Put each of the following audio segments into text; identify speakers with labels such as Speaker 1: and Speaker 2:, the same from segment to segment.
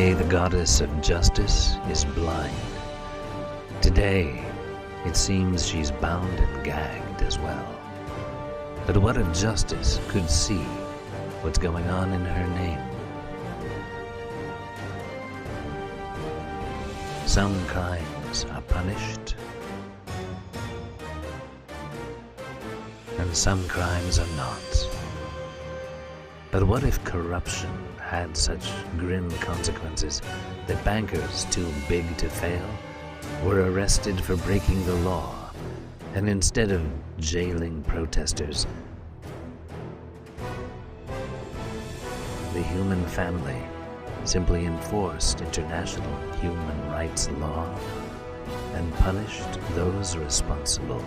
Speaker 1: Today, the goddess of justice is blind. Today, it seems she's bound and gagged as well. But what if justice could see what's going on in her name? Some crimes are punished, and some crimes are not. But what if corruption had such grim consequences that bankers too big to fail were arrested for breaking the law, and instead of jailing protesters, the human family simply enforced international human rights law and punished those responsible?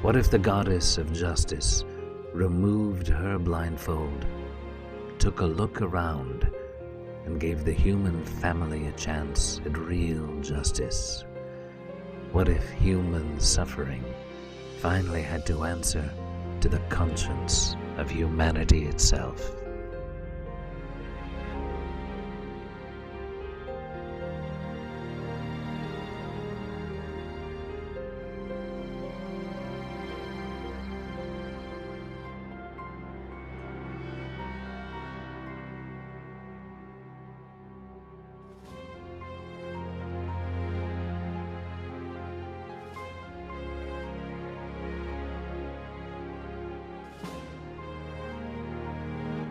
Speaker 1: What if the goddess of justice removed her blindfold, took a look around, and gave the human family a chance at real justice? What if human suffering finally had to answer to the conscience of humanity itself?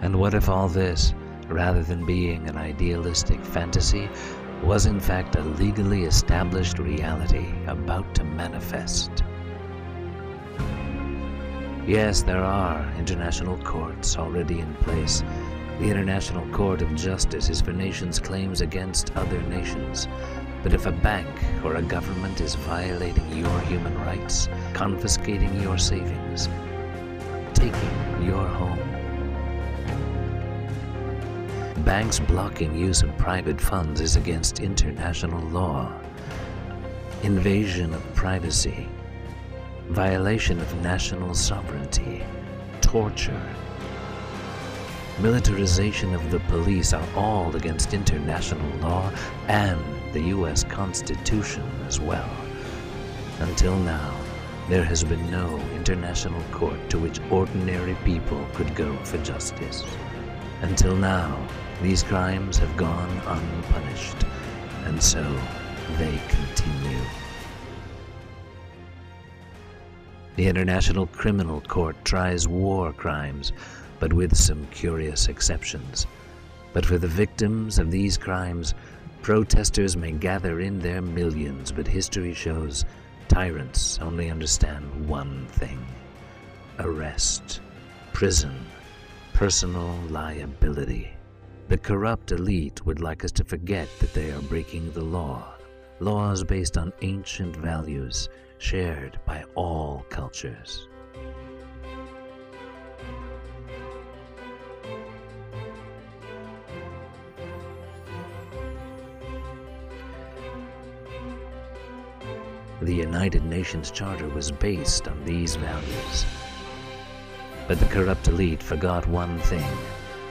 Speaker 1: And what if all this, rather than being an idealistic fantasy, was in fact a legally established reality about to manifest? Yes, there are international courts already in place. The International Court of Justice is for nations' claims against other nations. But if a bank or a government is violating your human rights, confiscating your savings, taking your home, banks blocking use of private funds is against international law. Invasion of privacy, violation of national sovereignty, torture, militarization of the police are all against international law and the U.S. Constitution as well. Until now, there has been no international court to which ordinary people could go for justice. Until now, these crimes have gone unpunished, and so they continue. The International Criminal Court tries war crimes, but with some curious exceptions. But for the victims of these crimes, protesters may gather in their millions, but history shows tyrants only understand one thing: arrest, prison, personal liability. The corrupt elite would like us to forget that they are breaking the law, laws based on ancient values shared by all cultures. The United Nations Charter was based on these values. But the corrupt elite forgot one thing: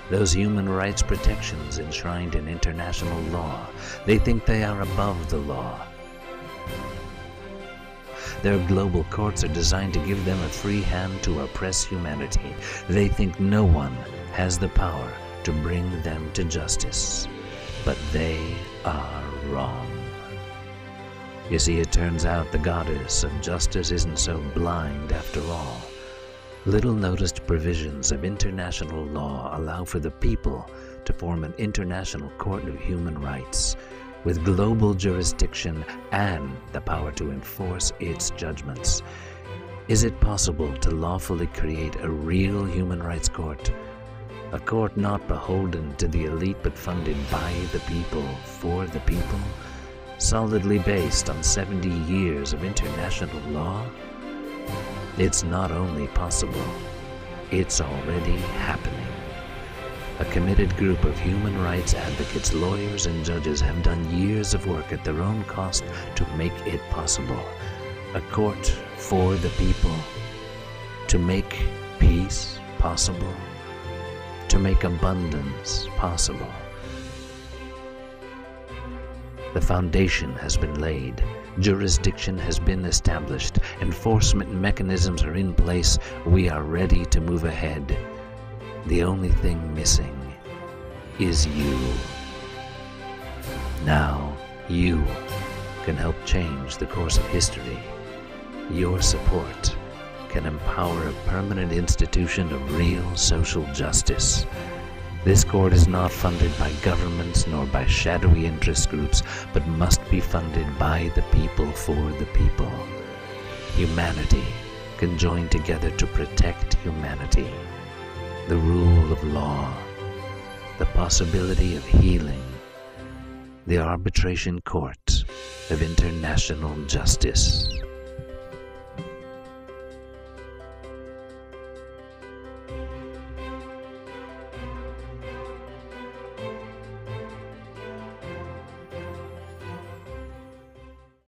Speaker 1: those human rights protections enshrined in international law. They think they are above the law. Their global courts are designed to give them a free hand to oppress humanity. They think no one has the power to bring them to justice. But they are wrong. You see, it turns out the goddess of justice isn't so blind after all. Little-noticed provisions of international law allow for the people to form an international court of human rights, with global jurisdiction and the power to enforce its judgments. Is it possible to lawfully create a real human rights court? A court not beholden to the elite but funded by the people, for the people? Solidly based on 70 years of international law? It's not only possible, it's already happening. A committed group of human rights advocates, lawyers, and judges have done years of work at their own cost to make it possible. A court for the people. to make peace possible, to make abundance possible. The foundation has been laid, jurisdiction has been established, enforcement mechanisms are in place. We are ready to move ahead. The only thing missing is you. Now, you can help change the course of history. Your support can empower a permanent institution of real social justice. This court is not funded by governments nor by shadowy interest groups, but must be funded by the people for the people. Humanity can join together to protect humanity. The rule of law, the possibility of healing, the arbitration court of international justice.